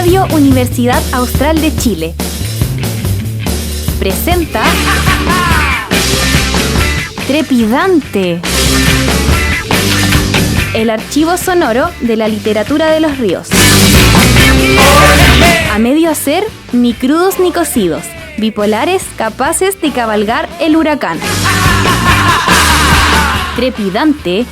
Radio Universidad Austral de Chile presenta Trepidante, el archivo sonoro de la literatura de los ríos. A medio hacer, ni crudos ni cocidos, bipolares capaces de cabalgar el huracán. Trepidante,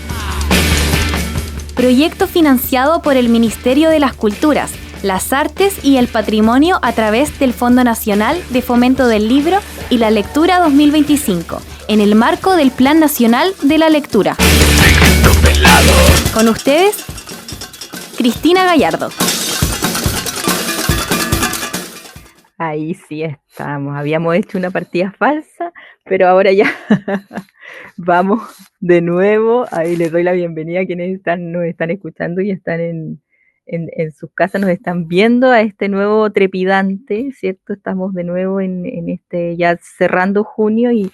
proyecto financiado por el Ministerio de las Culturas, las Artes y el Patrimonio a través del Fondo Nacional de Fomento del Libro y la Lectura 2025, en el marco del Plan Nacional de la Lectura. Con ustedes, Cristina Gallardo. Ahí sí estamos. Habíamos hecho una partida falsa, pero ahora ya vamos de nuevo. Ahí les doy la bienvenida a quienes nos están escuchando y están en sus casas, nos están viendo a este nuevo Trepidante, ¿cierto? Estamos de nuevo en este, ya cerrando junio, y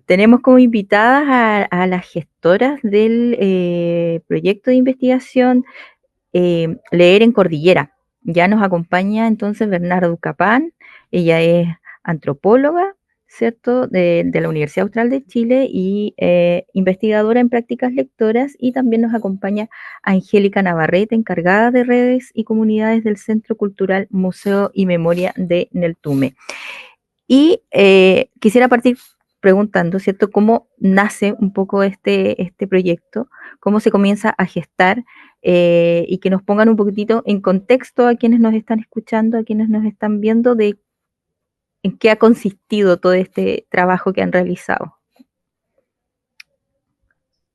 tenemos como invitadas a las gestoras del proyecto de investigación Leer en Cordillera. Ya nos acompaña entonces Bernarda Ucapán. Ella es antropóloga, ¿cierto?, de la Universidad Austral de Chile y investigadora en prácticas lectoras, y también nos acompaña Angélica Navarrete, encargada de redes y comunidades del Centro Cultural Museo y Memoria de Neltume. Y quisiera partir preguntando, ¿cierto?, cómo nace un poco este proyecto, cómo se comienza a gestar, y que nos pongan un poquitito en contexto a quienes nos están escuchando, a quienes nos están viendo, de en qué ha consistido todo este trabajo que han realizado.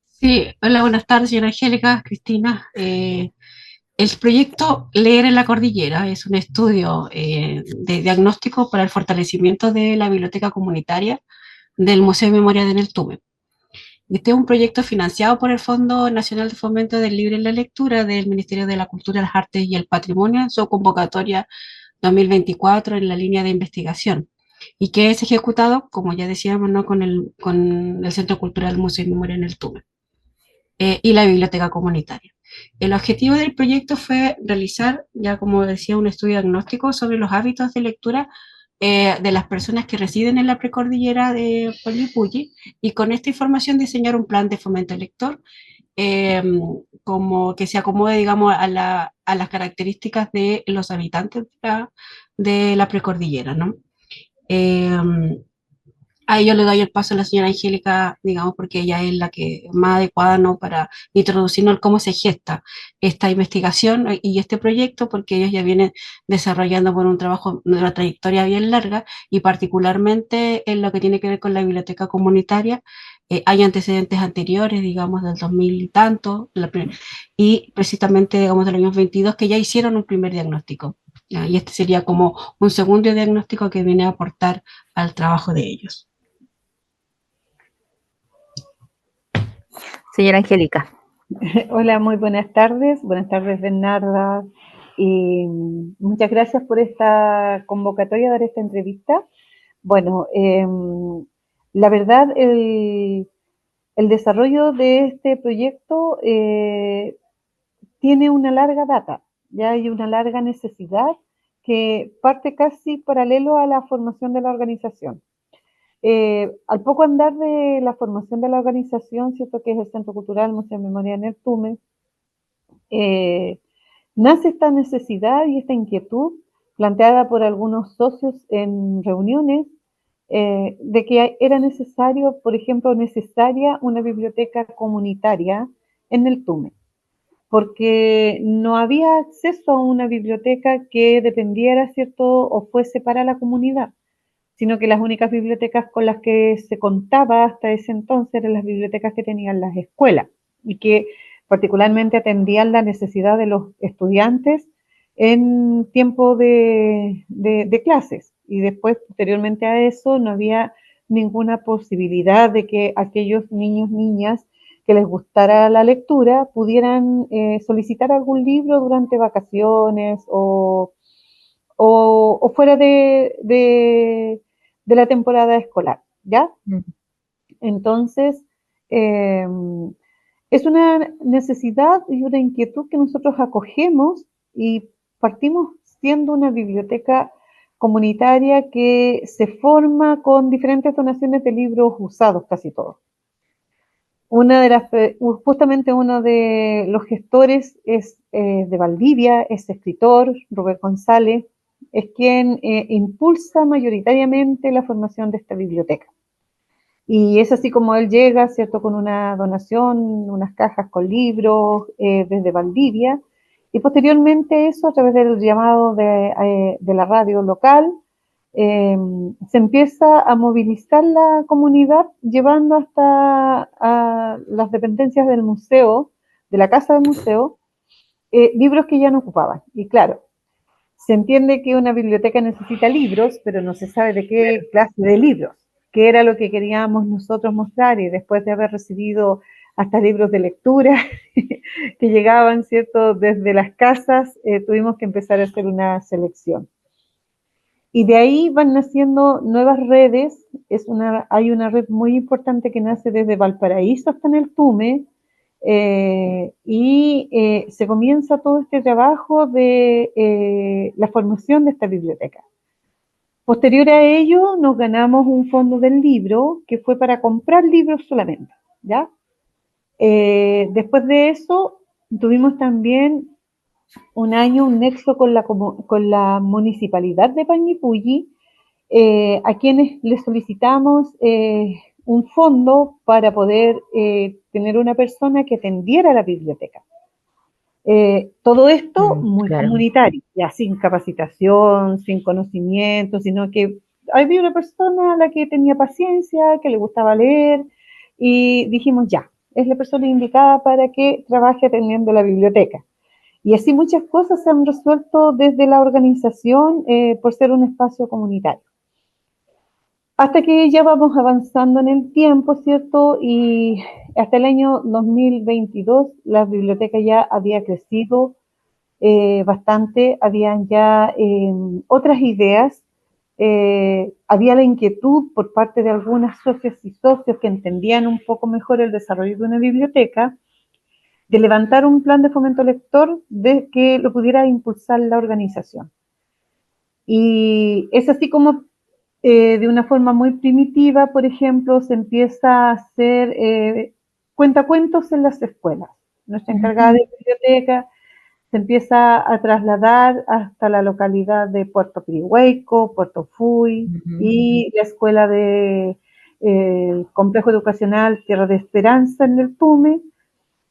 Sí, hola, buenas tardes, señora Angélica, Cristina. El proyecto Leer en la Cordillera es un estudio de diagnóstico para el fortalecimiento de la biblioteca comunitaria del Museo de Memoria de Neltume. Este es un proyecto financiado por el Fondo Nacional de Fomento del Libro y la Lectura del Ministerio de la Cultura, las Artes y el Patrimonio en su convocatoria 2024 en la línea de investigación, y que es ejecutado, como ya decíamos, ¿no?, con el Centro Cultural Museo y Memoria en Neltume y la biblioteca comunitaria. El objetivo del proyecto fue realizar, ya como decía, un estudio diagnóstico sobre los hábitos de lectura de las personas que residen en la precordillera de Pollipulli, y con esta información diseñar un plan de fomento lector como que se acomode, digamos, a las características de los habitantes de la precordillera, ¿no? Ahí yo le doy el paso a la señora Angélica, digamos, porque ella es la que más adecuada, ¿no?, para introducirnos cómo se gesta esta investigación y este proyecto, porque ellos ya vienen desarrollando por un trabajo de una trayectoria bien larga, y particularmente en lo que tiene que ver con la biblioteca comunitaria. Hay antecedentes anteriores, digamos, del 2000 y tanto, y precisamente, digamos, del año 22, que ya hicieron un primer diagnóstico. Y este sería como un segundo diagnóstico que viene a aportar al trabajo de ellos. Señora Angélica. Hola, muy buenas tardes Bernarda, y muchas gracias por esta convocatoria, dar esta entrevista. Bueno, la verdad, el desarrollo de este proyecto tiene una larga data, ya hay una larga necesidad que parte casi paralelo a la formación de la organización. Al poco andar de la formación de la organización, cierto, que es el Centro Cultural Museo de Memoria de Neltume, nace esta necesidad y esta inquietud planteada por algunos socios en reuniones, de que era necesario, por ejemplo, necesaria una biblioteca comunitaria en Neltume, porque no había acceso a una biblioteca que dependiera, cierto, o fuese para la comunidad, sino que las únicas bibliotecas con las que se contaba hasta ese entonces eran las bibliotecas que tenían las escuelas, y que particularmente atendían la necesidad de los estudiantes en tiempo de clases. Y después, posteriormente a eso, no había ninguna posibilidad de que aquellos niños, niñas que les gustara la lectura pudieran solicitar algún libro durante vacaciones o fuera de la temporada escolar, ¿ya? Entonces, es una necesidad y una inquietud que nosotros acogemos, y partimos siendo una biblioteca comunitaria que se forma con diferentes donaciones de libros usados, casi todos. Justamente uno de los gestores es de Valdivia, es escritor, Rubén González, es quien impulsa mayoritariamente la formación de esta biblioteca. Y es así como él llega, ¿cierto?, con una donación, unas cajas con libros desde Valdivia, y posteriormente eso, a través del llamado de la radio local, se empieza a movilizar la comunidad, llevando hasta a las dependencias del museo, de la casa del museo, libros que ya no ocupaban. Y claro, se entiende que una biblioteca necesita libros, pero no se sabe de qué clase de libros, que era lo que queríamos nosotros mostrar, y después de haber recibido hasta libros de lectura que llegaban, ¿cierto?, desde las casas, tuvimos que empezar a hacer una selección. Y de ahí van naciendo nuevas redes. Hay una red muy importante que nace desde Valparaíso hasta en el Tume, y se comienza todo este trabajo de la formación de esta biblioteca. Posterior a ello, nos ganamos un fondo del libro que fue para comprar libros solamente, ¿ya? Después de eso, tuvimos también un año un nexo con la municipalidad de Panguipulli, a quienes les solicitamos un fondo para poder tener una persona que atendiera la biblioteca. Todo esto muy comunitario, ya sin capacitación, sin conocimiento, sino que había una persona a la que tenía paciencia, que le gustaba leer, y dijimos ya, es la persona indicada para que trabaje atendiendo la biblioteca. Y así muchas cosas se han resuelto desde la organización por ser un espacio comunitario. Hasta que ya vamos avanzando en el tiempo, ¿cierto? Y hasta el año 2022 la biblioteca ya había crecido bastante, habían ya otras ideas, había la inquietud por parte de algunas socias y socios que entendían un poco mejor el desarrollo de una biblioteca, de levantar un plan de fomento lector de que lo pudiera impulsar la organización. Y es así como de una forma muy primitiva, por ejemplo, se empieza a hacer cuentacuentos en las escuelas. Nuestra encargada de biblioteca se empieza a trasladar hasta la localidad de Puerto Pirihueco, Puerto Fuy, y la escuela de Complejo Educacional Tierra de Esperanza en el Tume,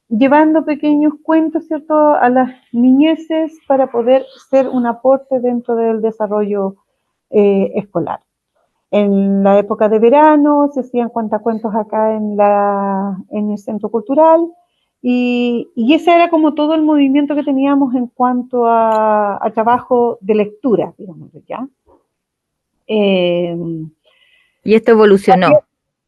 llevando pequeños cuentos, ¿cierto?, a las niñeces para poder ser un aporte dentro del desarrollo escolar. En la época de verano se hacían cuentacuentos acá en el Centro Cultural, y ese era como todo el movimiento que teníamos en cuanto a trabajo de lectura, digamos, ¿ya? Y esto evolucionó.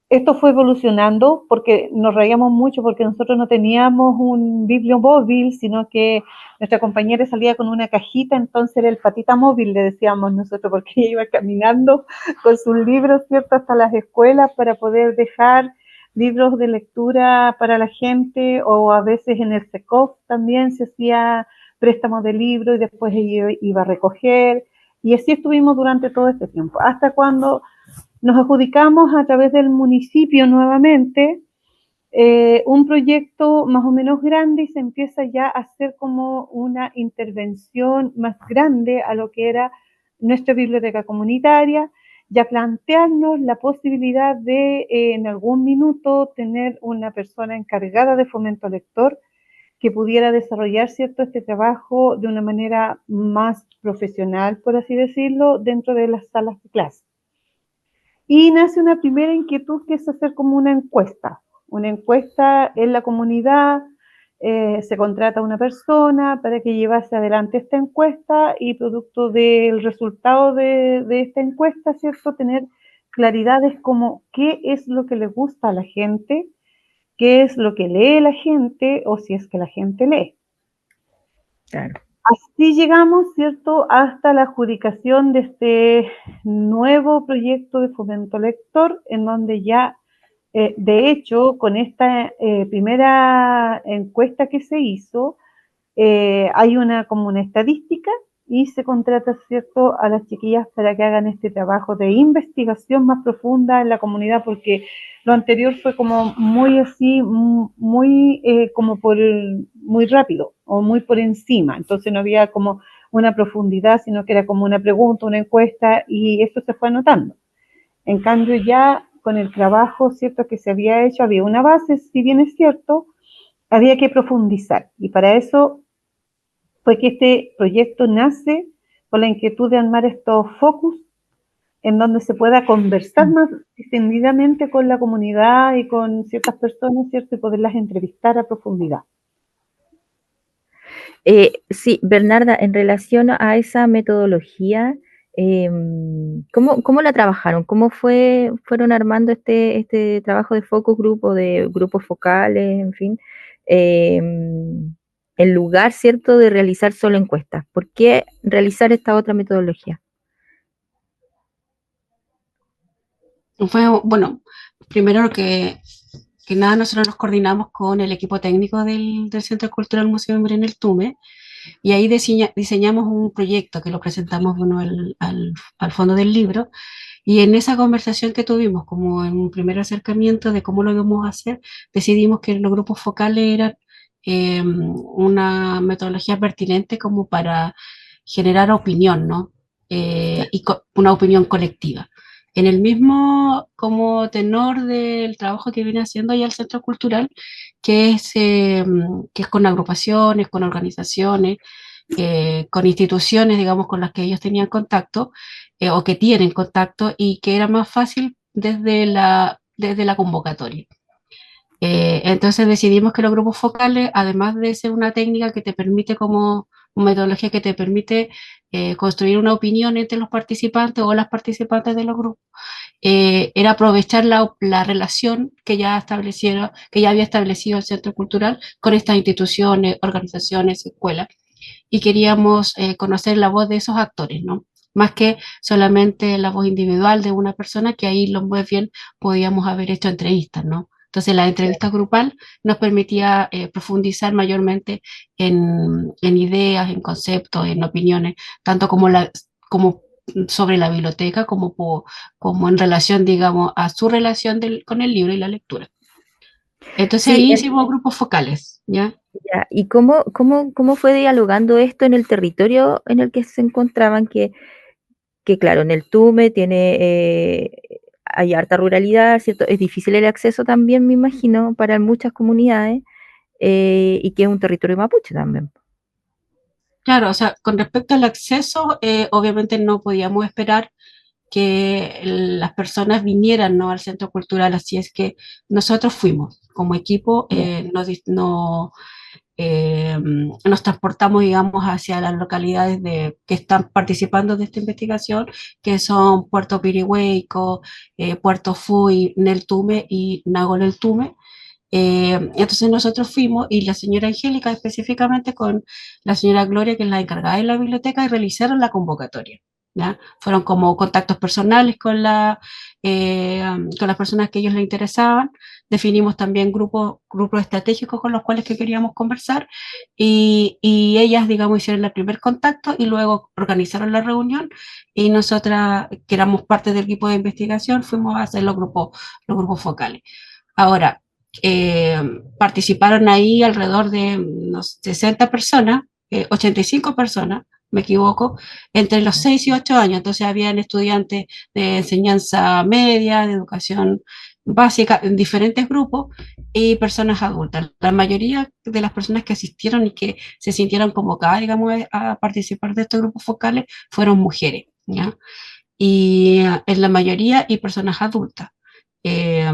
Esto fue evolucionando porque nos reíamos mucho porque nosotros no teníamos un bibliomóvil, sino que nuestra compañera salía con una cajita, entonces era el patita móvil, le decíamos nosotros, porque ella iba caminando con sus libros, ¿cierto?, hasta las escuelas para poder dejar libros de lectura para la gente, o a veces en el SECOF también se hacía préstamos de libros y después ella iba a recoger, y así estuvimos durante todo este tiempo, hasta cuando nos adjudicamos a través del municipio nuevamente un proyecto más o menos grande, y se empieza ya a hacer como una intervención más grande a lo que era nuestra biblioteca comunitaria, ya plantearnos la posibilidad de en algún minuto tener una persona encargada de fomento lector que pudiera desarrollar, ¿cierto?, este trabajo de una manera más profesional, por así decirlo, dentro de las salas de clase. Y nace una primera inquietud, que es hacer como una encuesta en la comunidad. Se contrata a una persona para que llevase adelante esta encuesta, y producto del resultado de esta encuesta, ¿cierto?, tener claridades como qué es lo que le gusta a la gente, qué es lo que lee la gente, o si es que la gente lee. Claro. Así llegamos, ¿cierto?, hasta la adjudicación de este nuevo proyecto de fomento lector, en donde ya, de hecho, con esta primera encuesta que se hizo, hay como una estadística y se contrata, ¿cierto?, a las chiquillas para que hagan este trabajo de investigación más profunda en la comunidad, porque lo anterior fue como muy así, muy como muy rápido o muy por encima, entonces no había como una profundidad, sino que era como una pregunta, una encuesta, y esto se fue anotando. En cambio ya con el trabajo, ¿cierto?, que se había hecho, había una base, si bien es cierto, había que profundizar, y para eso fue que este proyecto nace con la inquietud de armar estos focus en donde se pueda conversar más extendidamente con la comunidad y con ciertas personas, ¿cierto?, y poderlas entrevistar a profundidad. Sí, Bernarda, en relación a esa metodología, ¿cómo la trabajaron? ¿Cómo fueron armando este trabajo de focus group o de grupos focales, en fin, en lugar, ¿cierto?, de realizar solo encuestas? ¿Por qué realizar esta otra metodología? Bueno, primero que nada, nosotros nos coordinamos con el equipo técnico del Centro Cultural Museo Memoria en el Tume, y ahí diseñamos un proyecto que lo presentamos, bueno, al fondo del libro, y en esa conversación que tuvimos, como en un primer acercamiento de cómo lo íbamos a hacer, decidimos que los grupos focales eran una metodología pertinente como para generar opinión, ¿no? Y una opinión colectiva. En el mismo como tenor del trabajo que viene haciendo ya el Centro Cultural, que es con agrupaciones, con organizaciones, con instituciones, digamos, con las que ellos tenían contacto, o que tienen contacto, y que era más fácil desde la convocatoria. Entonces decidimos que los grupos focales, además de ser una técnica que te permite como una metodología que te permite construir una opinión entre los participantes o las participantes de los grupos, era aprovechar la relación que ya había establecido el Centro Cultural con estas instituciones, organizaciones, escuelas, y queríamos conocer la voz de esos actores, ¿no? Más que solamente la voz individual de una persona, que ahí lo muy bien podíamos haber hecho entrevistas, ¿no? Entonces la entrevista grupal nos permitía profundizar mayormente en ideas, en conceptos, en opiniones, tanto como sobre la biblioteca, como en relación, digamos, a su relación con el libro y la lectura. Entonces Sí, ahí hicimos grupos focales, ¿ya? ya. ¿Y cómo fue dialogando esto en el territorio en el que se encontraban? Que claro, en el Tume hay harta ruralidad, ¿cierto? Es difícil el acceso también, me imagino, para muchas comunidades, y que es un territorio mapuche también. Claro, o sea, con respecto al acceso, obviamente no podíamos esperar que las personas vinieran, ¿no?, al centro cultural, así es que nosotros fuimos como equipo, nos transportamos, digamos, hacia las localidades que están participando de esta investigación, que son Puerto Pirihueco, Puerto Fuy, Neltume y Nagoleltume. Entonces nosotros fuimos, y la señora Angélica específicamente con la señora Gloria, que es la encargada de la biblioteca, y realizaron la convocatoria, ¿ya? Fueron como contactos personales con las personas que a ellos les interesaban. Definimos también grupos estratégicos con los cuales que queríamos conversar, y ellas, digamos, hicieron el primer contacto y luego organizaron la reunión, y nosotras, que éramos parte del equipo de investigación, fuimos a hacer los grupos focales. Ahora, participaron ahí alrededor de unos 60 personas, 85 personas, me equivoco, entre los 6 y 8 años. Entonces habían estudiantes de enseñanza media, de educación básica, en diferentes grupos, y personas adultas. La mayoría de las personas que asistieron y que se sintieron convocadas, digamos, a participar de estos grupos focales fueron mujeres, ¿ya? Y en la mayoría, y personas adultas. Eh,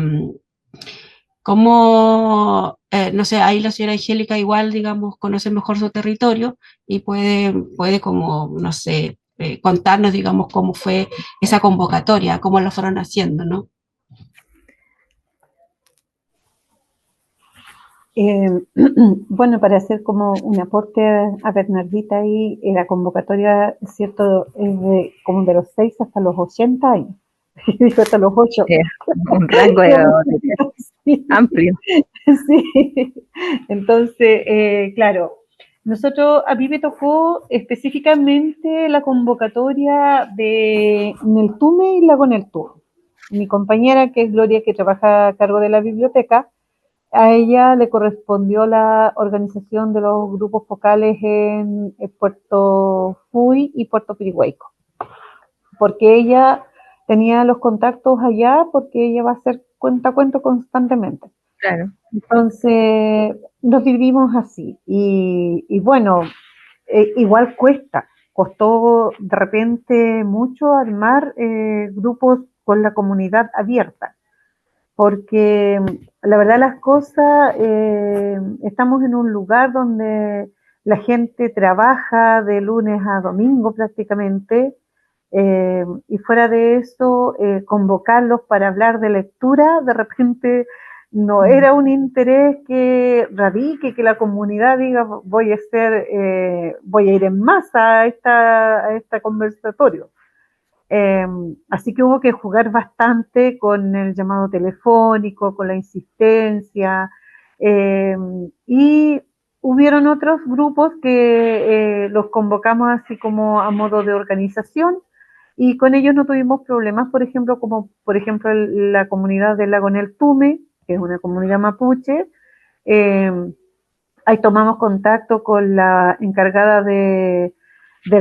Como, no sé, ahí la señora Angélica igual, digamos, conoce mejor su territorio y puede como, no sé, contarnos, digamos, cómo fue esa convocatoria, cómo lo fueron haciendo, ¿no? Bueno, para hacer como un aporte a Bernardita ahí, la convocatoria, es cierto, es como de los 6 hasta los 80 años, dijo hasta los 8. Un rango Sí. amplio. Sí, entonces, claro, A mí me tocó específicamente la convocatoria de Neltume y Lago Neltume. Mi compañera, que es Gloria, que trabaja a cargo de la biblioteca, a ella le correspondió la organización de los grupos focales en Puerto Fui y Puerto Pirihueco, porque ella tenía los contactos allá, porque ella va a hacer cuenta a cuento constantemente. Claro. Entonces, nos dividimos así. Y bueno, igual costó de repente mucho armar grupos con la comunidad abierta, porque la verdad las cosas, estamos en un lugar donde la gente trabaja de lunes a domingo prácticamente, y fuera de eso, convocarlos para hablar de lectura, de repente no era un interés que radique, que la comunidad diga voy a ir en masa a esta conversatorio. Así que hubo que jugar bastante con el llamado telefónico, con la insistencia, y hubieron otros grupos que los convocamos así como a modo de organización, y con ellos no tuvimos problemas, por ejemplo, como por ejemplo la comunidad del Lago Neltume, que es una comunidad mapuche. Ahí tomamos contacto con la encargada del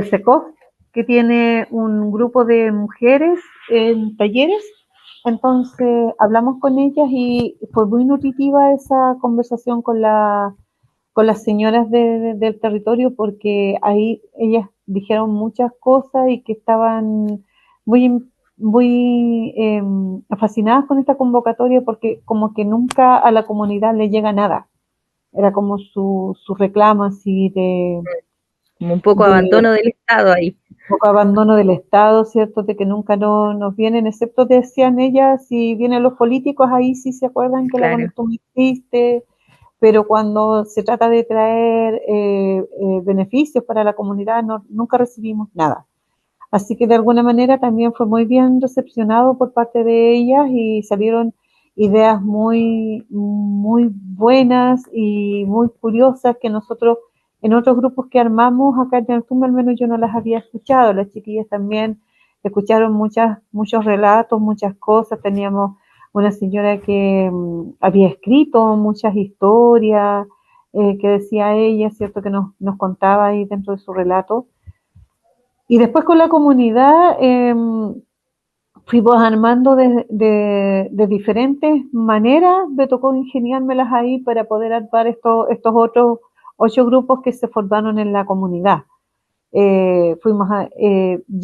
SECOF, que tiene un grupo de mujeres en talleres. Entonces hablamos con ellas y fue muy nutritiva esa conversación con las señoras del territorio, porque ahí ellas dijeron muchas cosas y que estaban muy fascinadas con esta convocatoria, porque como que nunca a la comunidad le llega nada. Era como su reclamo así Como un poco de abandono del Estado ahí. poco abandono del Estado, ¿cierto? De que nunca nos vienen, excepto decían ellas, si vienen los políticos, ahí sí se acuerdan que la Claro. Conectum existe, pero cuando se trata de traer beneficios para la comunidad, nunca recibimos nada. Así que de alguna manera también fue muy bien recepcionado por parte de ellas y salieron ideas muy buenas y muy curiosas que nosotros en otros grupos que armamos acá en el Tumba, al menos yo no las había escuchado. Las chiquillas también escucharon muchos relatos, muchas cosas. Teníamos una señora que había escrito muchas historias, que decía ella, ¿cierto? Que nos contaba ahí dentro de su relato. Y después con la comunidad fuimos armando de diferentes maneras. Me tocó ingeniármelas ahí para poder armar estos otros 8 grupos que se formaron en la comunidad. Ya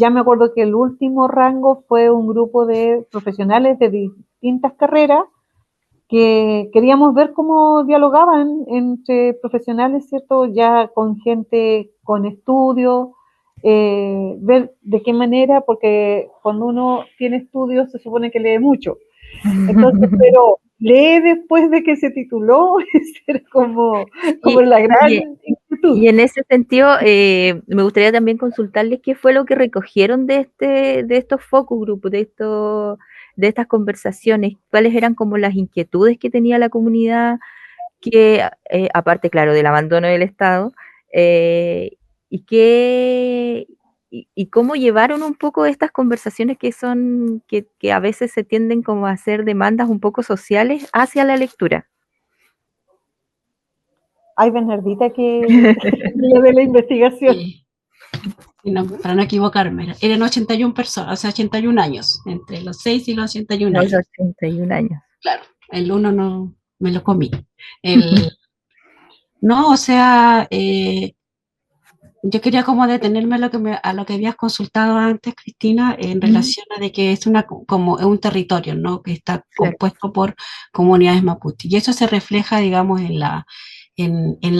me acuerdo que el último rango fue un grupo de profesionales de distintas carreras que queríamos ver cómo dialogaban entre profesionales, ¿cierto? Ya con gente con estudios, ver de qué manera, porque cuando uno tiene estudios se supone que lee mucho. Entonces, pero lee después de que se tituló, es como la gran inquietud. Y en ese sentido, me gustaría también consultarles qué fue lo que recogieron de estos focus group, de estas conversaciones, cuáles eran como las inquietudes que tenía la comunidad, que aparte, claro, del abandono del Estado, y cómo llevaron un poco estas conversaciones que a veces se tienden como a hacer demandas un poco sociales hacia la lectura. Ay, Bernardita, que lo de la investigación. Sí. No, para no equivocarme, eran 81 personas, o sea, 81 años, entre los 6 y los 81 años. Los 81 años. Claro, el uno no me lo comí. No, o sea, yo quería como detenerme a lo que habías consultado antes, Cristina, en relación a de que es como un territorio, ¿no? Que está compuesto por comunidades mapuche. Y eso se refleja, digamos, en la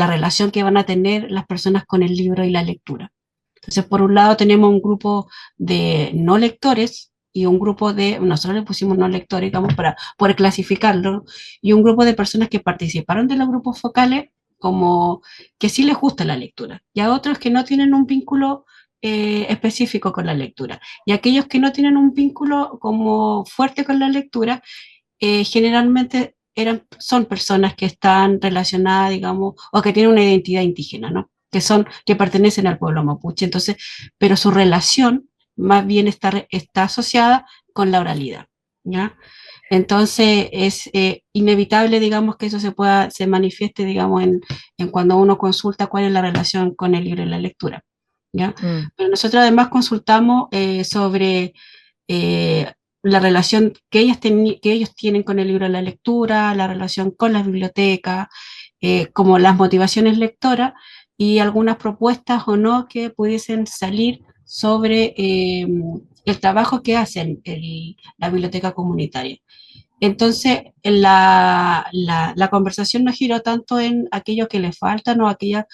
relación que van a tener las personas con el libro y la lectura. Entonces, por un lado tenemos un grupo de no lectores y un grupo nosotros le pusimos no lectores, digamos, para poder clasificarlo, y un grupo de personas que participaron de los grupos focales, como que sí les gusta la lectura, y a otros que no tienen un vínculo específico con la lectura. Y aquellos que no tienen un vínculo como fuerte con la lectura, generalmente son personas que están relacionadas, digamos, o que tienen una identidad indígena, ¿no? que pertenecen al pueblo mapuche. Entonces, pero su relación más bien está asociada con la oralidad, ¿ya? Entonces es inevitable, digamos, que eso se manifieste, digamos, en cuando uno consulta cuál es la relación con el libro y la lectura, ¿ya? Pero nosotros además consultamos sobre la relación que ellos tienen con el libro y la lectura, la relación con las bibliotecas, como las motivaciones lectoras y algunas propuestas o no que pudiesen salir sobre el trabajo que hacen la biblioteca comunitaria. Entonces, la conversación no giró tanto en aquello que le faltan o aquellas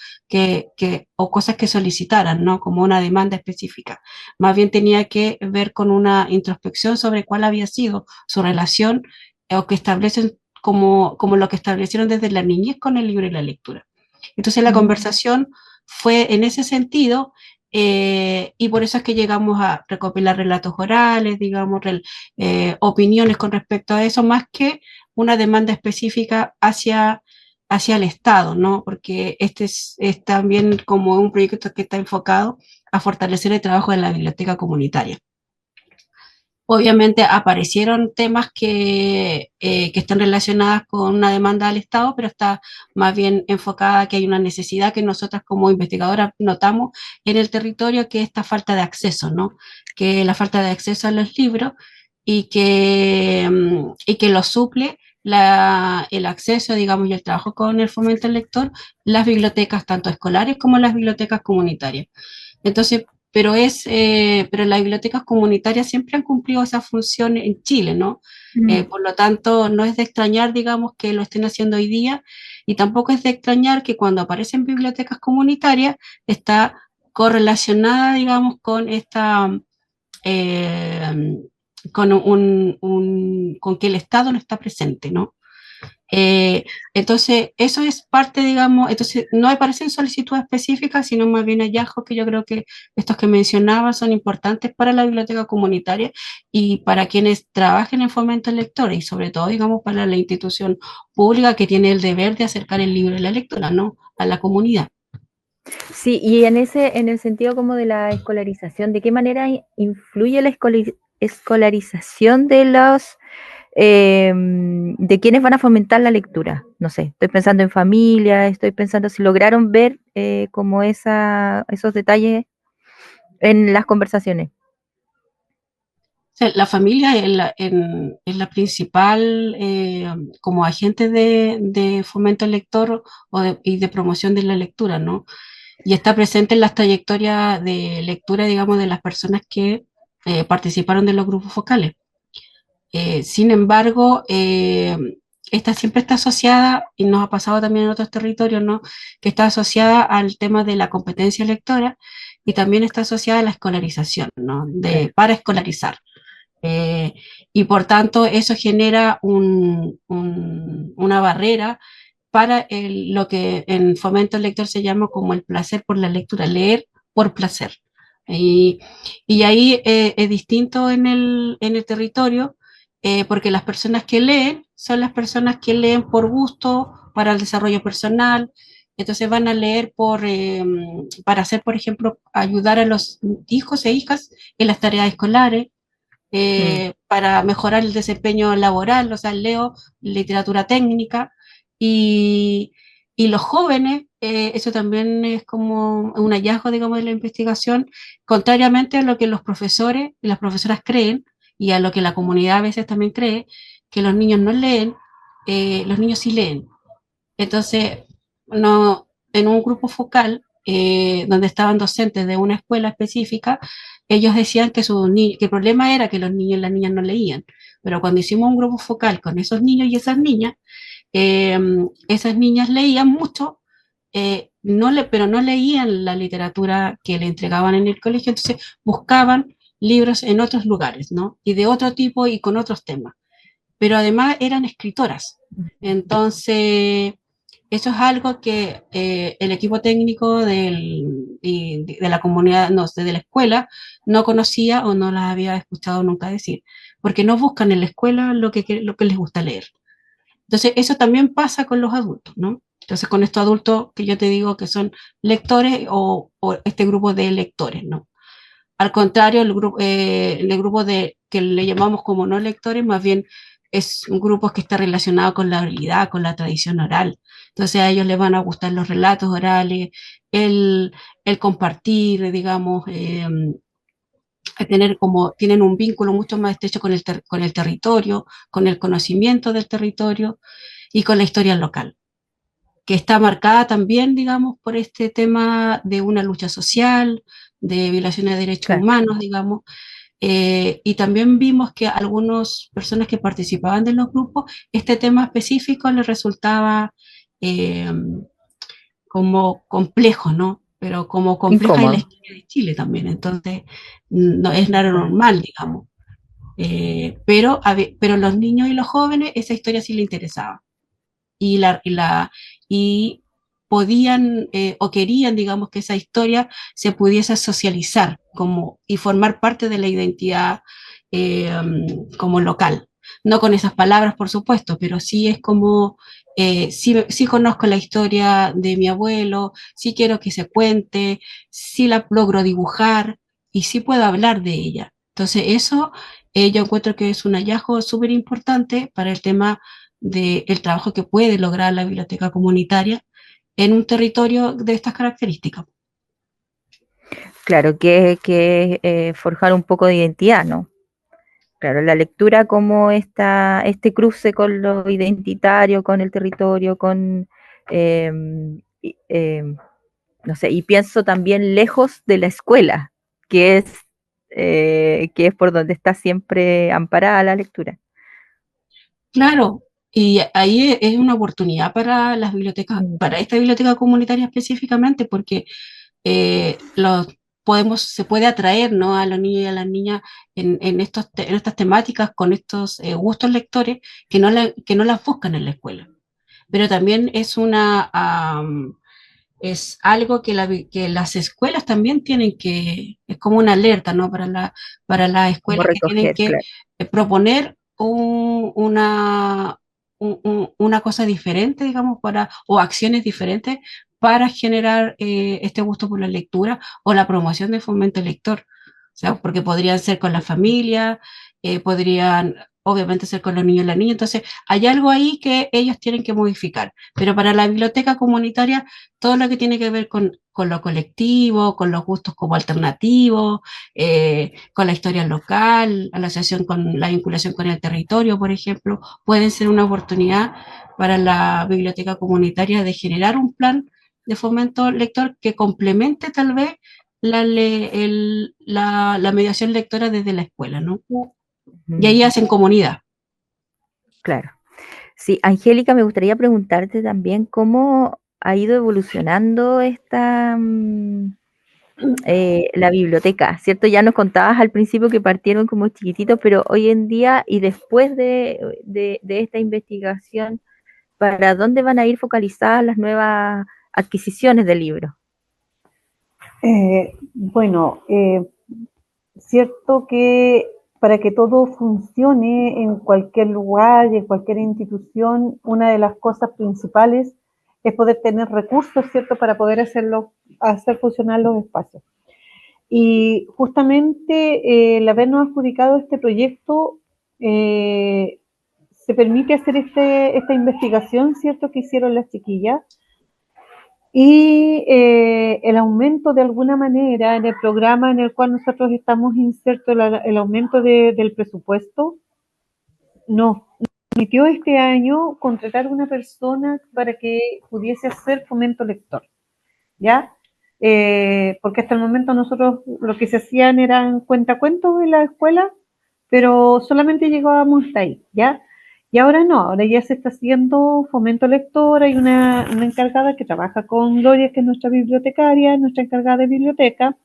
o cosas que solicitaran, ¿no? Como una demanda específica. Más bien tenía que ver con una introspección sobre cuál había sido su relación o que establecen como lo que establecieron desde la niñez con el libro y la lectura. Entonces, la conversación fue en ese sentido. Y por eso es que llegamos a recopilar relatos orales, digamos, opiniones con respecto a eso, más que una demanda específica hacia el Estado, ¿no? Porque este es también como un proyecto que está enfocado a fortalecer el trabajo de la biblioteca comunitaria. Obviamente aparecieron temas que están relacionadas con una demanda al Estado, pero está más bien enfocada que hay una necesidad que nosotras como investigadoras notamos en el territorio, que es esta falta de acceso, ¿no? Que la falta de acceso a los libros y que lo suple el acceso, digamos, y el trabajo con el fomento del lector, las bibliotecas tanto escolares como las bibliotecas comunitarias. Entonces, pero las bibliotecas comunitarias siempre han cumplido esa función en Chile, ¿no? Por lo tanto, no es de extrañar, digamos, que lo estén haciendo hoy día, y tampoco es de extrañar que cuando aparecen bibliotecas comunitarias está correlacionada, digamos, con con que el Estado no está presente, ¿no? Entonces, eso es parte, digamos, entonces no aparecen solicitudes específicas, sino más bien hallazgos que yo creo que estos que mencionaba son importantes para la biblioteca comunitaria y para quienes trabajen en fomento lector, y sobre todo, digamos, para la institución pública que tiene el deber de acercar el libro y la lectura, ¿no?, a la comunidad. Sí, y en el sentido como de la escolarización, ¿de qué manera influye la escolarización de quienes van a fomentar la lectura? No sé, estoy pensando en familia, estoy pensando si lograron ver como esos detalles en las conversaciones. La familia es la principal como agente de fomento al lector y de promoción de la lectura, ¿no? Y está presente en las trayectorias de lectura, digamos, de las personas que participaron de los grupos focales. Sin embargo, esta siempre está asociada, y nos ha pasado también en otros territorios, ¿no?, que está asociada al tema de la competencia lectora, y también está asociada a la escolarización, ¿no?, para escolarizar. Y por tanto eso genera una barrera para lo que en fomento lector se llama como el placer por la lectura, leer por placer. Y ahí es distinto en el territorio, porque las personas que leen son las personas que leen por gusto, para el desarrollo personal. Entonces van a leer para hacer, por ejemplo, ayudar a los hijos e hijas en las tareas escolares, para mejorar el desempeño laboral, o sea, leo literatura técnica, y los jóvenes, eso también es como un hallazgo, digamos, de la investigación, contrariamente a lo que los profesores y las profesoras creen, y a lo que la comunidad a veces también cree, que los niños no leen, los niños sí leen. Entonces, no, en un grupo focal, donde estaban docentes de una escuela específica, ellos decían que el problema era que los niños y las niñas no leían, pero cuando hicimos un grupo focal con esos niños y esas niñas leían mucho, pero no leían la literatura que le entregaban en el colegio, entonces buscaban libros en otros lugares, ¿no?, y de otro tipo y con otros temas, pero además eran escritoras. Entonces, eso es algo que el equipo técnico de la comunidad, no sé, de la escuela, no conocía o no las había escuchado nunca decir, porque no buscan en la escuela lo que les gusta leer. Entonces, eso también pasa con los adultos, ¿no? Entonces, con estos adultos que yo te digo que son lectores o este grupo de lectores, ¿no? Al contrario, el grupo de, que le llamamos como no lectores, más bien es un grupo que está relacionado con la oralidad, con la tradición oral. Entonces a ellos les van a gustar los relatos orales, el, el compartir, digamos, a tener como, tienen un vínculo mucho más estrecho con el territorio, con el conocimiento del territorio y con la historia local, que está marcada también, digamos, por este tema de una lucha social, de violaciones de derechos Claro, humanos, digamos, y también vimos que a algunas personas que participaban de los grupos, este tema específico les resultaba eh, como complejo, ¿no? Pero como compleja es la incómodo. historia de Chile también, entonces no es nada Claro. normal, digamos. Pero los niños y los jóvenes esa historia sí les interesaba y podían o querían, digamos, que esa historia se pudiese socializar como, y formar parte de la identidad eh, como local. No con esas palabras, por supuesto, pero sí es como, sí conozco la historia de mi abuelo, sí quiero que se cuente, sí la logro dibujar y sí puedo hablar de ella. Entonces eso yo encuentro que es un hallazgo súper importante para el tema del trabajo que puede lograr la biblioteca comunitaria en un territorio de estas características. Claro, que forjar un poco de identidad, ¿no? Claro, la lectura como este cruce con lo identitario, con el territorio, con, eh, y, no sé, y pienso también lejos de la escuela, que es por donde está siempre amparada la lectura. Claro, y ahí es una oportunidad para las bibliotecas, para esta biblioteca comunitaria específicamente, porque los se puede atraer, ¿no?, a los niños y a las niñas en estas temáticas con estos gustos lectores que no las buscan en la escuela. Pero también es algo que las escuelas también tienen es como una alerta, ¿no?, para las Como escuelas que tienen recoger, que claro. proponer una cosa diferente, digamos, o acciones diferentes para generar este gusto por la lectura o la promoción de fomento lector. O sea, porque podrían ser con la familia, podrían obviamente ser con los niños y las niñas. Entonces, hay algo ahí que ellos tienen que modificar. Pero para la biblioteca comunitaria, todo lo que tiene que ver con lo colectivo, con los gustos como alternativos, con la historia local, la asociación con la vinculación con el territorio, por ejemplo, pueden ser una oportunidad para la biblioteca comunitaria de generar un plan de fomento lector que complemente tal vez la mediación lectora desde la escuela, ¿no? Y ahí hacen comunidad. Claro. Sí, Angélica, me gustaría preguntarte también cómo ha ido evolucionando la biblioteca, ¿cierto? Ya nos contabas al principio que partieron como chiquititos, pero hoy en día y después de esta investigación, ¿para dónde van a ir focalizadas las nuevas adquisiciones de libros? Bueno, cierto que para que todo funcione en cualquier lugar y en cualquier institución, una de las cosas principales es poder tener recursos, ¿cierto?, para poder hacer funcionar los espacios. Y justamente el habernos adjudicado este proyecto se permite hacer esta investigación, ¿cierto?, que hicieron las chiquillas, y el aumento de alguna manera en el programa en el cual nosotros estamos insertos, el aumento del presupuesto, nos permitió este año contratar una persona para que pudiese hacer fomento lector, ¿ya? Porque hasta el momento nosotros lo que se hacían eran cuentacuentos en la escuela, pero solamente llegábamos hasta ahí, ¿ya? Y ahora no, ahora ya se está haciendo fomento lector, hay una encargada que trabaja con Gloria, que es nuestra bibliotecaria, nuestra encargada de biblioteca,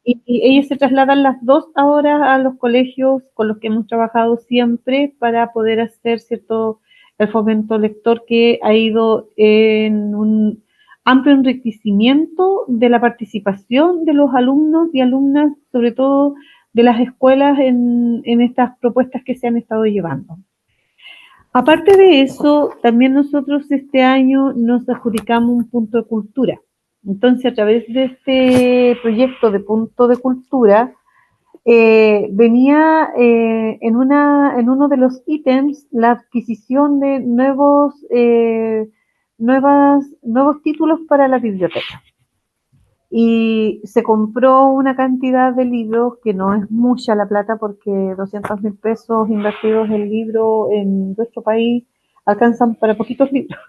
y ellas se trasladan las dos ahora a los colegios con los que hemos trabajado siempre para poder hacer cierto el fomento lector, que ha ido en un amplio enriquecimiento de la participación de los alumnos y alumnas, sobre todo de las escuelas en estas propuestas que se han estado llevando. Aparte de eso, también nosotros este año nos adjudicamos un punto de cultura. Entonces, a través de este proyecto de punto de cultura, venía en uno de los ítems la adquisición de nuevos títulos para la biblioteca. Y se compró una cantidad de libros que no es mucha la plata, porque 200.000 pesos invertidos en libros en nuestro país alcanzan para poquitos libros.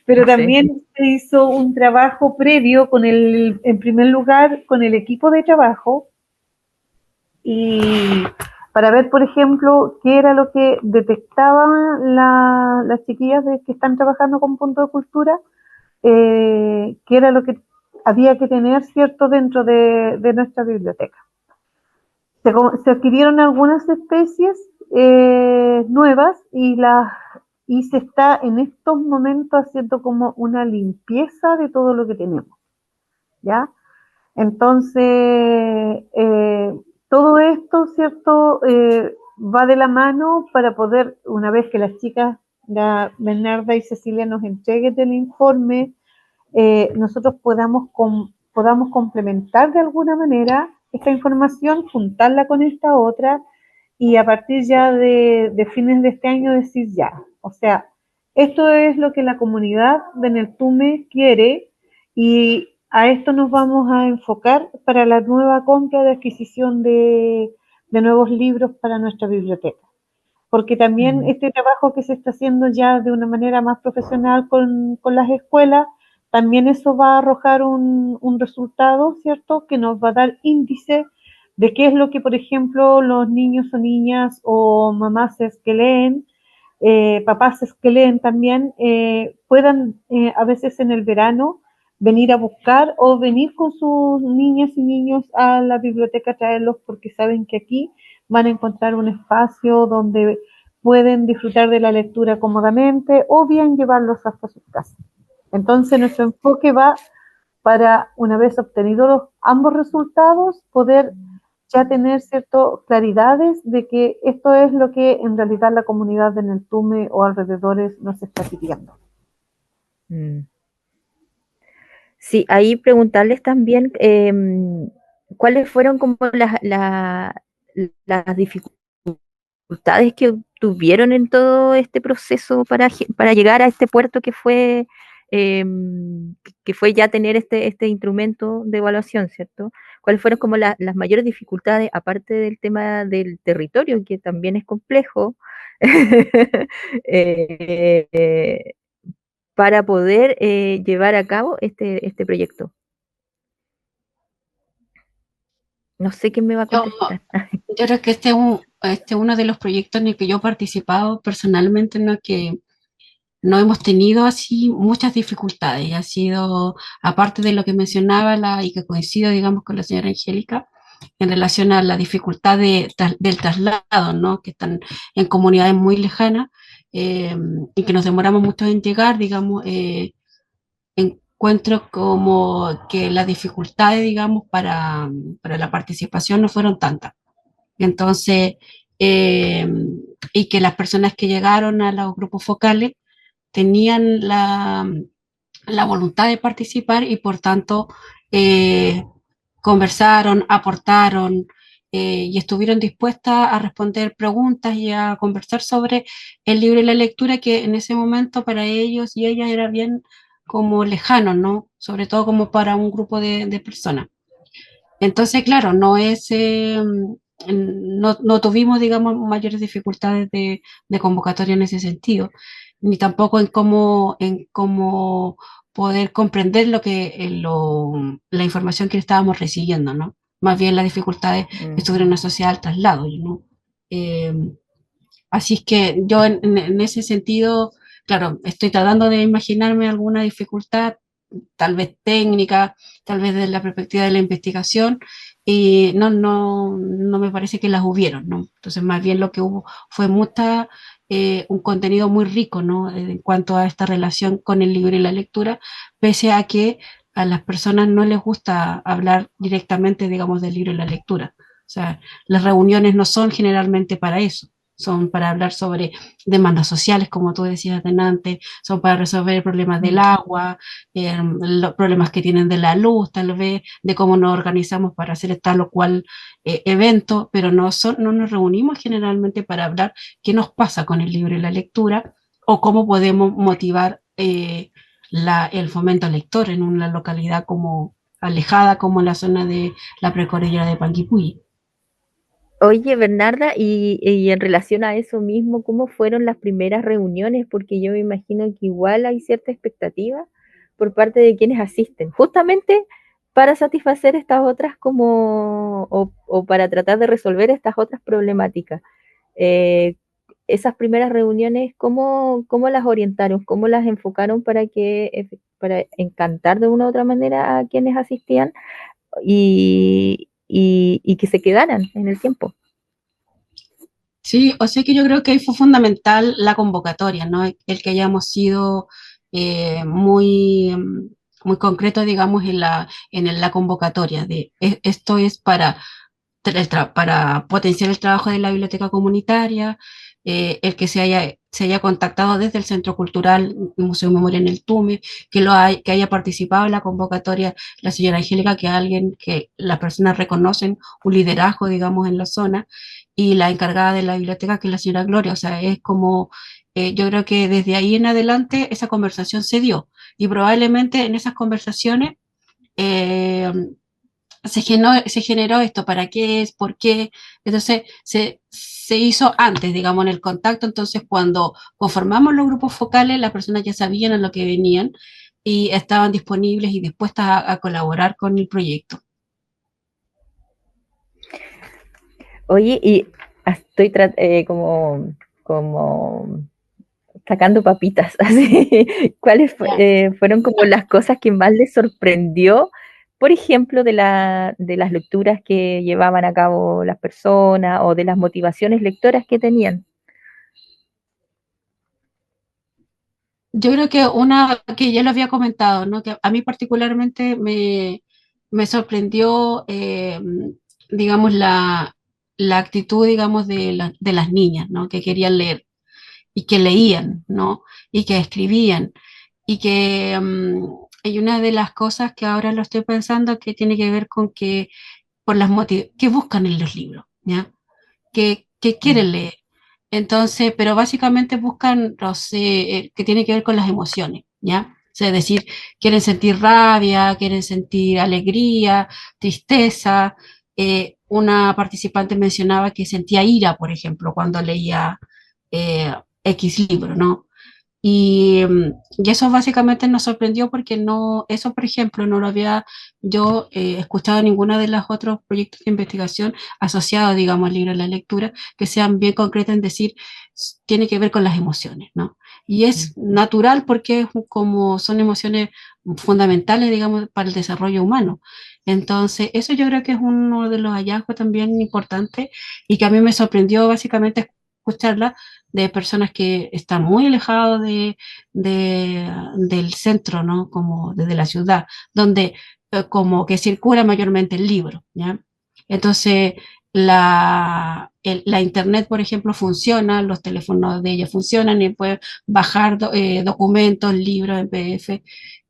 Pero Sí. también se hizo un trabajo previo en primer lugar, con el equipo de trabajo, y para ver, por ejemplo, qué era lo que detectaban las chiquillas que están trabajando con Punto de Cultura, qué era lo que había que tener, ¿cierto?, dentro de nuestra biblioteca. Se adquirieron algunas especies nuevas y se está en estos momentos haciendo como una limpieza de todo lo que tenemos, ¿ya? Entonces, todo esto, ¿cierto?, va de la mano para poder, una vez que las chicas, la Bernarda y Cecilia, nos entreguen el informe, nosotros podamos complementar de alguna manera esta información, juntarla con esta otra, y a partir ya de fines de este año decir ya, o sea, esto es lo que la comunidad de Neltume quiere, y a esto nos vamos a enfocar para la nueva compra de adquisición de nuevos libros para nuestra biblioteca. Porque también este trabajo que se está haciendo ya de una manera más profesional con las escuelas, también eso va a arrojar un resultado, ¿cierto?, que nos va a dar índice de qué es lo que, por ejemplo, los niños o niñas o mamás que leen, papás que leen también, puedan a veces en el verano venir a buscar o venir con sus niñas y niños a la biblioteca a traerlos, porque saben que aquí van a encontrar un espacio donde pueden disfrutar de la lectura cómodamente o bien llevarlos hasta sus casas. Entonces nuestro enfoque va para, una vez obtenidos ambos resultados, poder ya tener ciertas claridades de que esto es lo que en realidad la comunidad de Neltume o alrededores nos está pidiendo. Sí, ahí preguntarles también cuáles fueron como las dificultades que tuvieron en todo este proceso para llegar a este puerto que fue ya tener este instrumento de evaluación, ¿cierto? ¿Cuáles fueron como las mayores dificultades, aparte del tema del territorio, que también es complejo, para poder llevar a cabo este proyecto? No sé quién me va a contestar. Yo creo que este es uno de los proyectos en el que yo he participado personalmente, en el que no hemos tenido así muchas dificultades. Ha sido, aparte de lo que mencionaba y que coincido, digamos, con la señora Angélica, en relación a la dificultad del traslado, ¿no?, que están en comunidades muy lejanas y que nos demoramos mucho en llegar, digamos, encuentro como que las dificultades, digamos, para la participación no fueron tantas. Entonces, y que las personas que llegaron a los grupos focales tenían la voluntad de participar y por tanto conversaron, aportaron y estuvieron dispuestas a responder preguntas y a conversar sobre el libro y la lectura, que en ese momento para ellos y ellas era bien como lejano, ¿no? Sobre todo como para un grupo de personas. Entonces, claro, no tuvimos, digamos, mayores dificultades de convocatoria en ese sentido, ni tampoco en cómo poder comprender la información que estábamos recibiendo, ¿no? Más bien las dificultades estuvieron asociadas al traslado, ¿no? Eh, Así es que yo en ese sentido, claro, estoy tratando de imaginarme alguna dificultad, tal vez técnica, tal vez desde la perspectiva de la investigación, y no me parece que las hubieron, ¿no? Entonces, más bien lo que hubo fue un contenido muy rico, ¿no?, en cuanto a esta relación con el libro y la lectura, pese a que a las personas no les gusta hablar directamente, digamos, del libro y la lectura. O sea, las reuniones no son generalmente para eso. son para hablar sobre demandas sociales, como tú decías delante, son para resolver problemas del agua, los problemas que tienen de la luz, tal vez, de cómo nos organizamos para hacer tal o cual evento, pero no nos reunimos generalmente para hablar qué nos pasa con el libro y la lectura, o cómo podemos motivar el fomento lector en una localidad como alejada como la zona de la precordillera de Panguipulli. Oye, Bernarda, y en relación a eso mismo, ¿cómo fueron las primeras reuniones? Porque yo me imagino que igual hay cierta expectativa por parte de quienes asisten, justamente para satisfacer estas otras o para tratar de resolver estas otras problemáticas. Eh, Esas primeras reuniones, ¿cómo las orientaron? ¿Cómo las enfocaron para encantar de una u otra manera a quienes asistían y que se quedaran en el tiempo? Sí, o sea que yo creo que ahí fue fundamental la convocatoria, ¿no? El que hayamos sido muy, muy concretos, digamos, en la convocatoria de esto es para potenciar el trabajo de la biblioteca comunitaria, el que se haya contactado desde el Centro Cultural Museo de Memoria en el Tume, que haya participado en la convocatoria la señora Angélica, que es alguien que las personas reconocen un liderazgo, digamos, en la zona, y la encargada de la biblioteca, que es la señora Gloria. O sea, es como, yo creo que desde ahí en adelante esa conversación se dio, y probablemente en esas conversaciones eh, se generó esto, ¿para qué es? ¿Por qué? Entonces, se hizo antes, digamos, en el contacto. Entonces, cuando conformamos los grupos focales, las personas ya sabían a lo que venían y estaban disponibles y dispuestas a colaborar con el proyecto. Oye, y estoy como sacando papitas, así. ¿Cuáles fueron como las cosas que más les sorprendió, por ejemplo, de las lecturas que llevaban a cabo las personas o de las motivaciones lectoras que tenían? Yo creo que una que ya lo había comentado, ¿no? Que a mí particularmente me sorprendió, digamos, la actitud, digamos, de las niñas, ¿no? Que querían leer y que leían, ¿no? Y que escribían. Y que hay una de las cosas que ahora lo estoy pensando que tiene que ver con que, que buscan en los libros, ¿ya? Que quieren leer. Entonces, pero básicamente buscan, no sé, que tiene que ver con las emociones, ¿ya? O sea, es decir, quieren sentir rabia, quieren sentir alegría, tristeza. Una participante mencionaba que sentía ira, por ejemplo, cuando leía X libro, ¿no? Y eso básicamente nos sorprendió porque no, eso por ejemplo no lo había yo escuchado en ninguno de los otros proyectos de investigación asociados, digamos, al libro de la lectura, que sean bien concretos en decir, tiene que ver con las emociones, ¿no? Y es natural porque como son emociones fundamentales, digamos, para el desarrollo humano. Entonces, eso yo creo que es uno de los hallazgos también importantes y que a mí me sorprendió básicamente escucharla de personas que están muy alejadas del centro, ¿no? Como desde la ciudad, donde como que circula mayormente el libro, ¿ya? Entonces, la internet, por ejemplo, funciona, los teléfonos de ella funcionan y pueden bajar documentos, libros en PDF,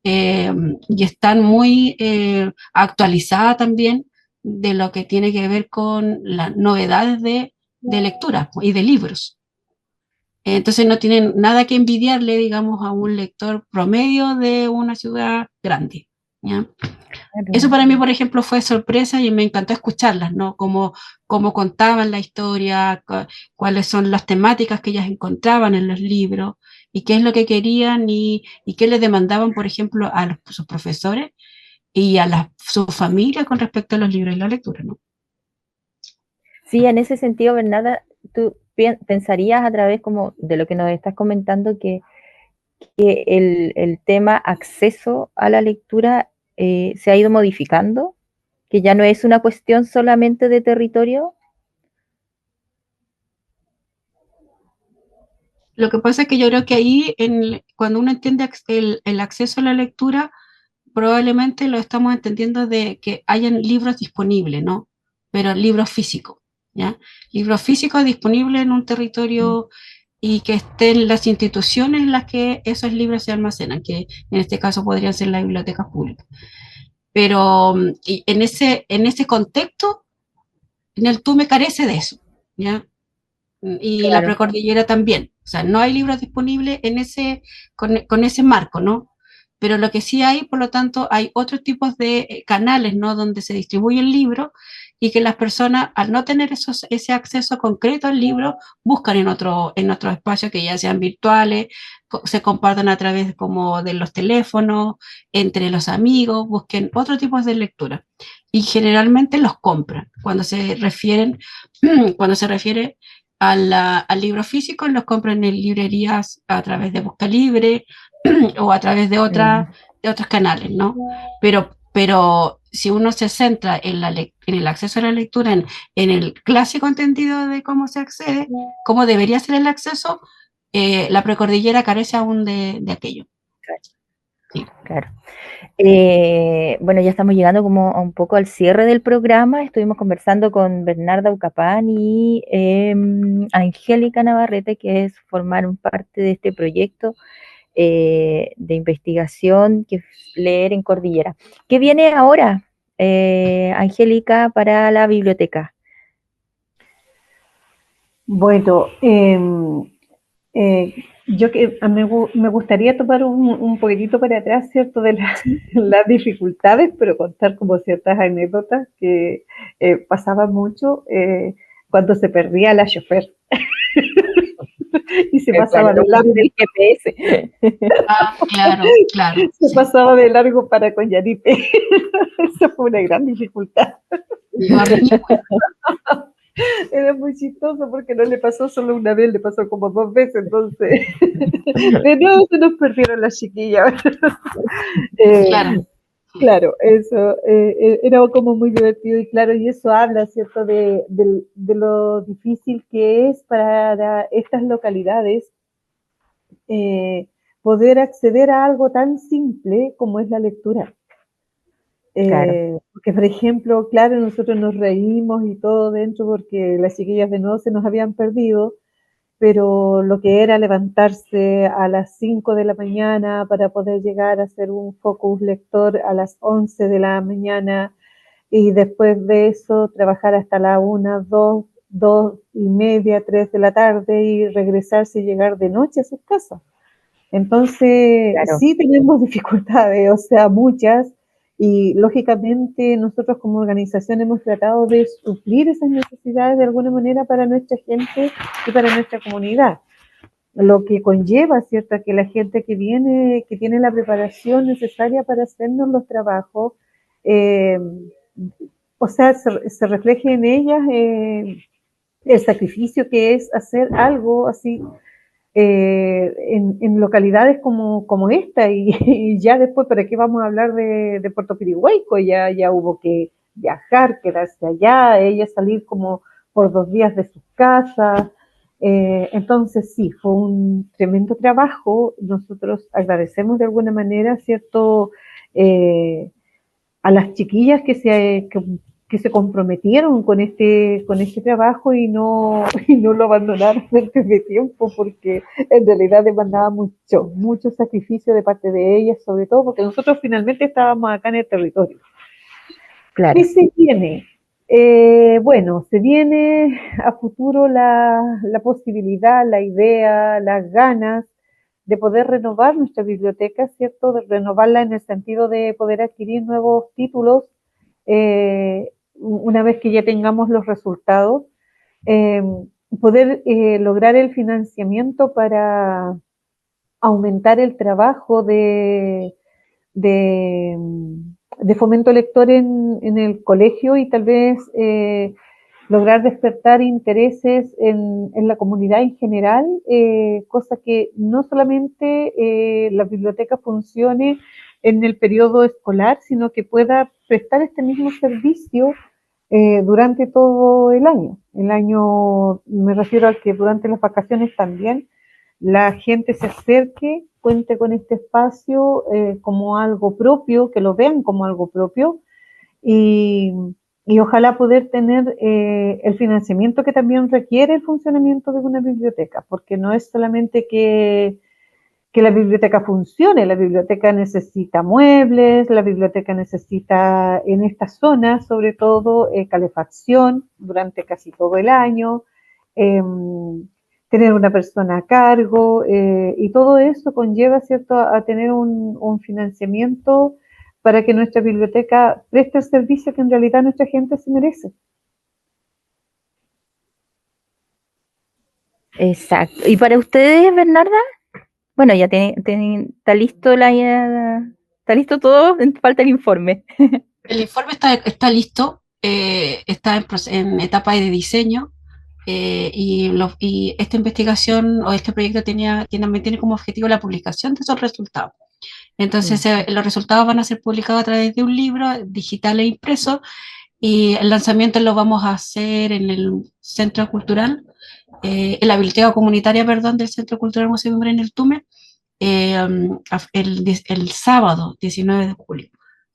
y están muy actualizadas también de lo que tiene que ver con las novedades de lectura y de libros. Entonces no tienen nada que envidiarle, digamos, a un lector promedio de una ciudad grande, ¿ya? Eso para mí, por ejemplo, fue sorpresa y me encantó escucharlas, ¿no? Cómo contaban la historia, cuáles son las temáticas que ellas encontraban en los libros y qué es lo que querían y qué les demandaban, por ejemplo, a sus profesores y a su familia con respecto a los libros y la lectura, ¿no? Sí, en ese sentido, Bernarda, tú pensarías a través como de lo que nos estás comentando que el tema acceso a la lectura se ha ido modificando, que ya no es una cuestión solamente de territorio. Lo que pasa es que yo creo que ahí, cuando uno entiende el acceso a la lectura, probablemente lo estamos entendiendo de que hayan libros disponibles, ¿no? Pero libros físicos, ¿ya? Libros físicos disponibles en un territorio y que estén las instituciones en las que esos libros se almacenan, que en este caso podrían ser las bibliotecas públicas. Pero y en ese contexto, en el TUME carece de eso, ¿ya? Y la Claro. precordillera también. O sea, no hay libros disponibles en con ese marco, ¿no? Pero lo que sí hay, por lo tanto, hay otros tipos de canales, ¿no? Donde se distribuye el libro y que las personas, al no tener ese acceso concreto al libro, buscan en otros espacios que ya sean virtuales, se compartan a través como de los teléfonos, entre los amigos, busquen otro tipo de lectura. Y generalmente los compran. Cuando se refiere al libro físico, los compran en librerías a través de Busca Libre o a través de otros canales, ¿no? Pero si uno se centra en el acceso a la lectura, en el clásico entendido de cómo se accede, cómo debería ser el acceso, la precordillera carece aún de aquello. Sí. Claro. Bueno, ya estamos llegando como a un poco al cierre del programa. Estuvimos conversando con Bernarda Ucapán y Angélica Navarrete, que es formaron parte de este proyecto de investigación que es Leer en Cordillera. ¿Qué viene ahora, Angélica, para la biblioteca? Bueno, me gustaría tomar un poquitito para atrás, ¿cierto?, de las dificultades, pero contar como ciertas anécdotas que pasaban mucho cuando se perdía la chofer y se pasaba de largo. El GPS. Claro, claro. Se pasaba de largo para Coñaripe. Esa fue una gran dificultad. Era muy chistoso porque no le pasó solo una vez, le pasó como 2 veces, entonces de nuevo se nos perdieron las chiquillas. Claro. Claro, eso era como muy divertido y claro, y eso habla, ¿cierto?, de lo difícil que es para estas localidades poder acceder a algo tan simple como es la lectura. Claro. Porque, por ejemplo, claro, nosotros nos reímos y todo dentro porque las chiquillas de nuevo se nos habían perdido, pero lo que era levantarse a las 5 de la mañana para poder llegar a hacer un focus lector a las 11 de la mañana y después de eso trabajar hasta la 1, 2 y media, 3 de la tarde y regresarse y llegar de noche a sus casas. Entonces, Claro. sí tenemos dificultades, o sea, muchas, y lógicamente nosotros como organización hemos tratado de suplir esas necesidades de alguna manera para nuestra gente y para nuestra comunidad. Lo que conlleva, ¿cierto?, que la gente que viene, que tiene la preparación necesaria para hacernos los trabajos, o sea, se refleje en ellas el sacrificio que es hacer algo así en localidades como esta y ya después, ¿para qué vamos a hablar de Puerto Pirihuaico? Ya hubo que viajar, quedarse allá, ella salir como por 2 días de su casa. Entonces sí, fue un tremendo trabajo. Nosotros agradecemos de alguna manera, ¿cierto?, a las chiquillas que se comprometieron con este trabajo y no lo abandonaron antes de tiempo, porque en realidad demandaba mucho sacrificio de parte de ellas, sobre todo porque nosotros finalmente estábamos acá en el territorio. Claro. ¿Qué se viene? Bueno, se viene a futuro la posibilidad, la idea, las ganas de poder renovar nuestra biblioteca, ¿cierto? De renovarla en el sentido de poder adquirir nuevos títulos una vez que ya tengamos los resultados, poder lograr el financiamiento para aumentar el trabajo de fomento lector en el colegio y tal vez lograr despertar intereses en la comunidad en general, cosa que no solamente la biblioteca funcione en el periodo escolar, sino que pueda prestar este mismo servicio durante todo el año. El año, me refiero a que durante las vacaciones también la gente se acerque, cuente con este espacio como algo propio, que lo vean como algo propio y y ojalá poder tener el financiamiento que también requiere el funcionamiento de una biblioteca, porque no es solamente que la biblioteca funcione, la biblioteca necesita muebles, la biblioteca necesita en esta zona sobre todo calefacción durante casi todo el año, eh, tener una persona a cargo y todo eso conlleva, ¿cierto?, a tener un financiamiento para que nuestra biblioteca preste el servicio que en realidad nuestra gente se merece. Exacto. ¿Y para ustedes, Bernarda? Bueno, ya está listo está listo todo, falta el informe. El informe está listo, está en etapa de diseño, y esta investigación o este proyecto también tiene como objetivo la publicación de esos resultados. Entonces, los resultados van a ser publicados a través de un libro digital e impreso, y el lanzamiento lo vamos a hacer en el Centro Cultural, en la Biblioteca Comunitaria, perdón, del Centro Cultural Museo de Memoria en el Tume, el sábado 19 de julio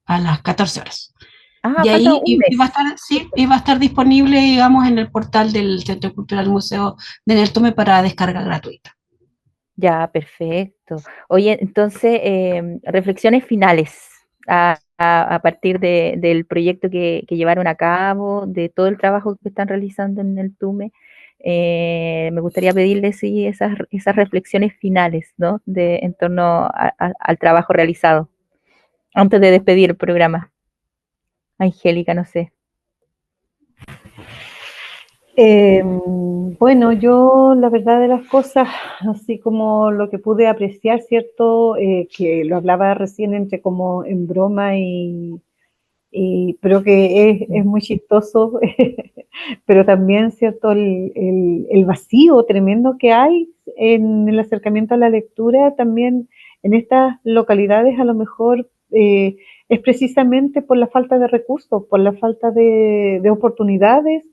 a las 14 horas. Ah, Y falta ahí un mes. va a estar, sí, y va a estar disponible, digamos, en el portal del Centro Cultural Museo de Neltume para descarga gratuita. Ya, perfecto. Oye, entonces, reflexiones finales a partir del proyecto que llevaron a cabo, de todo el trabajo que están realizando en el TUME. Me gustaría pedirles sí, esas reflexiones finales, ¿no? En torno al trabajo realizado, antes de despedir el programa. Angélica, no sé. Bueno, yo la verdad de las cosas, así como lo que pude apreciar, ¿cierto? Que lo hablaba recién entre como en broma pero que es muy chistoso, pero también, ¿cierto? El vacío tremendo que hay en el acercamiento a la lectura también en estas localidades a lo mejor es precisamente por la falta de recursos, por la falta de oportunidades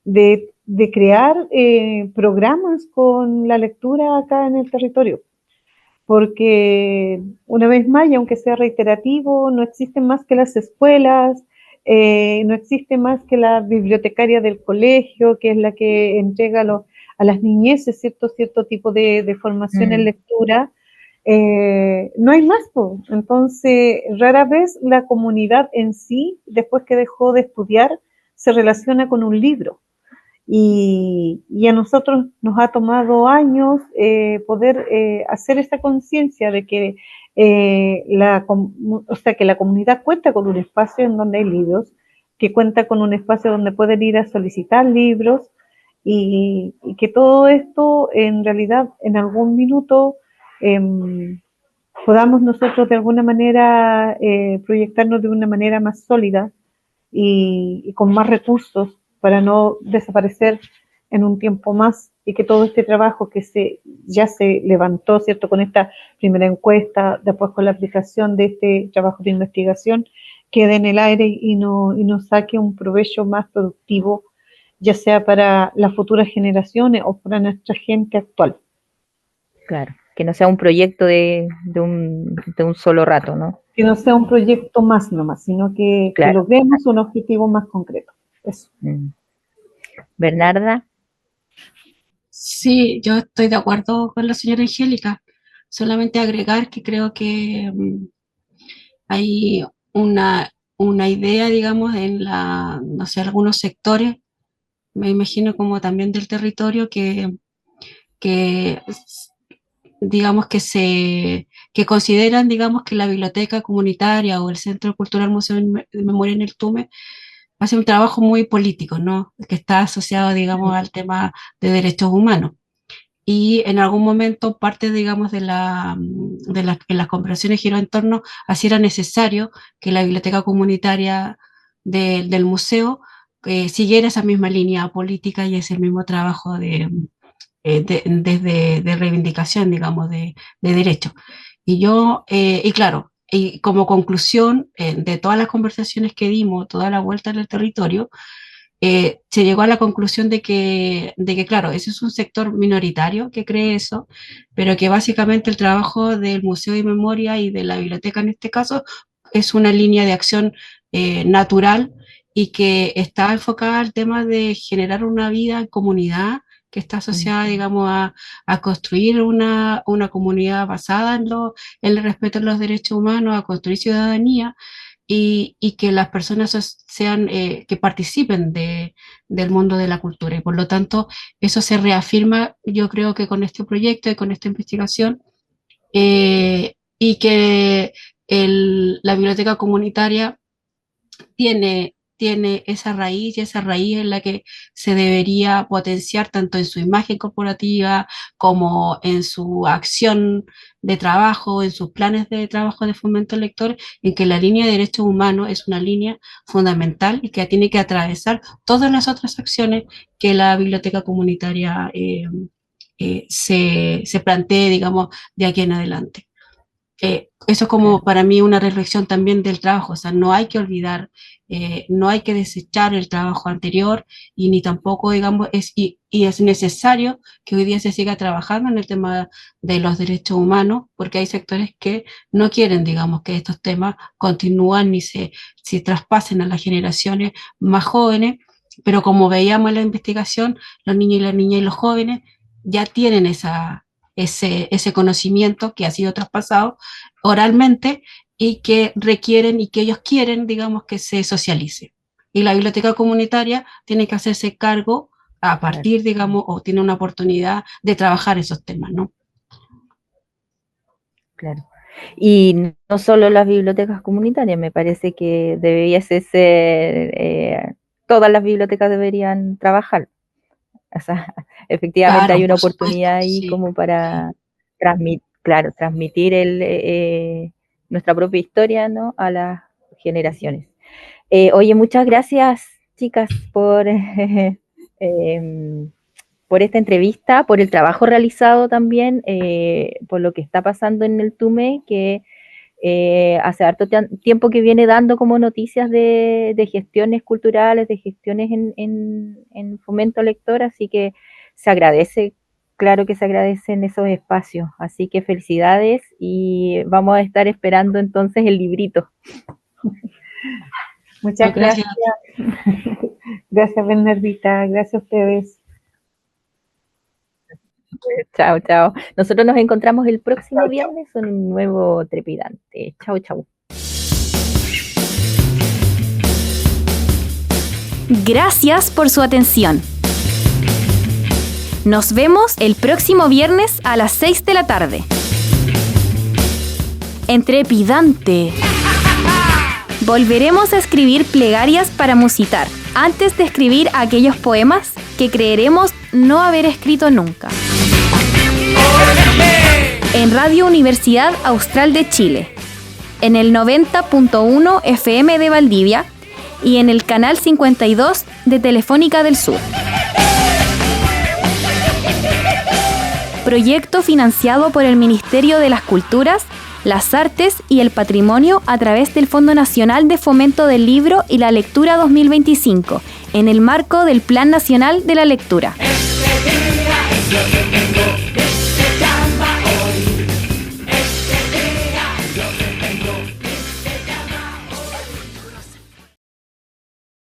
de crear programas con la lectura acá en el territorio. Porque una vez más, y aunque sea reiterativo, no existen más que las escuelas, no existe más que la bibliotecaria del colegio, que es la que entrega a las niñeces cierto tipo de formación en lectura. No hay más, pues. Entonces, rara vez la comunidad en sí, después que dejó de estudiar, se relaciona con un libro. Y a nosotros nos ha tomado años poder hacer esta conciencia de que, o sea, que la comunidad cuenta con un espacio en donde hay libros, que cuenta con un espacio donde pueden ir a solicitar libros y que todo esto en realidad en algún minuto podamos nosotros de alguna manera proyectarnos de una manera más sólida y con más recursos para no desaparecer en un tiempo más y que todo este trabajo que ya se levantó, ¿cierto?, con esta primera encuesta, después con la aplicación de este trabajo de investigación, quede en el aire y nos saque un provecho más productivo, ya sea para las futuras generaciones o para nuestra gente actual. Claro, que no sea un proyecto de un solo rato, ¿no? Que no sea un proyecto más nomás, sino que logremos un objetivo más concreto. Eso. Bernarda. Sí, yo estoy de acuerdo con la señora Angélica. Solamente agregar que creo que hay una idea, digamos, no sé, algunos sectores, me imagino como también del territorio, que digamos que consideran, digamos, que la biblioteca comunitaria o el Centro Cultural Museo de Memoria en el Tume hace un trabajo muy político, ¿no? Que está asociado, digamos, al tema de derechos humanos. Y en algún momento parte, digamos, en las conversaciones giró en torno a si era necesario que la biblioteca comunitaria del museo siguiera esa misma línea política y ese mismo trabajo de reivindicación, digamos, de derechos. Y claro, y como conclusión de todas las conversaciones que dimos, toda la vuelta en el territorio, se llegó a la conclusión de que, claro, ese es un sector minoritario que cree eso, pero que básicamente el trabajo del Museo de Memoria y de la biblioteca en este caso es una línea de acción natural y que está enfocada al tema de generar una vida en comunidad que está asociada, digamos, a construir una comunidad basada en el respeto a los derechos humanos, a construir ciudadanía, y que las personas sean, que participen del mundo de la cultura. Y por lo tanto, eso se reafirma, yo creo que con este proyecto y con esta investigación, y que la biblioteca comunitaria tiene esa raíz, y esa raíz es la que se debería potenciar tanto en su imagen corporativa como en su acción de trabajo, en sus planes de trabajo de fomento al lector, en que la línea de derechos humanos es una línea fundamental y que tiene que atravesar todas las otras acciones que la biblioteca comunitaria se plantee, digamos, de aquí en adelante. Eso es como para mí una reflexión también del trabajo, o sea, no hay que olvidar, no hay que desechar el trabajo anterior, y ni tampoco, digamos, y es necesario que hoy día se siga trabajando en el tema de los derechos humanos, porque hay sectores que no quieren, digamos, que estos temas continúen ni se traspasen a las generaciones más jóvenes, pero como veíamos en la investigación, los niños y las niñas y los jóvenes ya tienen ese conocimiento que ha sido traspasado oralmente y que requieren y que ellos quieren, digamos, que se socialice. Y la biblioteca comunitaria tiene que hacerse cargo a partir, digamos, o tiene una oportunidad de trabajar esos temas, ¿no? Claro. Y no solo las bibliotecas comunitarias, me parece que debiese ser, todas las bibliotecas deberían trabajar. O sea, efectivamente Claro, hay una por supuesto, oportunidad ahí sí. como para transmitir nuestra propia historia, ¿no?, a las generaciones. Oye, muchas gracias, chicas, por esta entrevista, por el trabajo realizado también, por lo que está pasando en el TUME, que hace harto tiempo que viene dando como noticias de gestiones culturales, de gestiones en fomento lector, así que se agradece, claro que se agradecen esos espacios, así que felicidades, y vamos a estar esperando entonces el librito. Muchas gracias. Gracias, Bernardita, gracias a ustedes. Chao, chao. Nosotros nos encontramos el próximo viernes con un nuevo Trepidante. Chao, chao. Gracias por su atención. Nos vemos el próximo viernes a las 6 de la tarde. En Trepidante. Volveremos a escribir plegarias para musitar, antes de escribir aquellos poemas que creeremos no haber escrito nunca. En Radio Universidad Austral de Chile, en el 90.1 FM de Valdivia y en el canal 52 de Telefónica del Sur. Proyecto financiado por el Ministerio de las Culturas, las Artes y el Patrimonio a través del Fondo Nacional de Fomento del Libro y la Lectura 2025, en el marco del Plan Nacional de la Lectura. Este día es lo que tengo.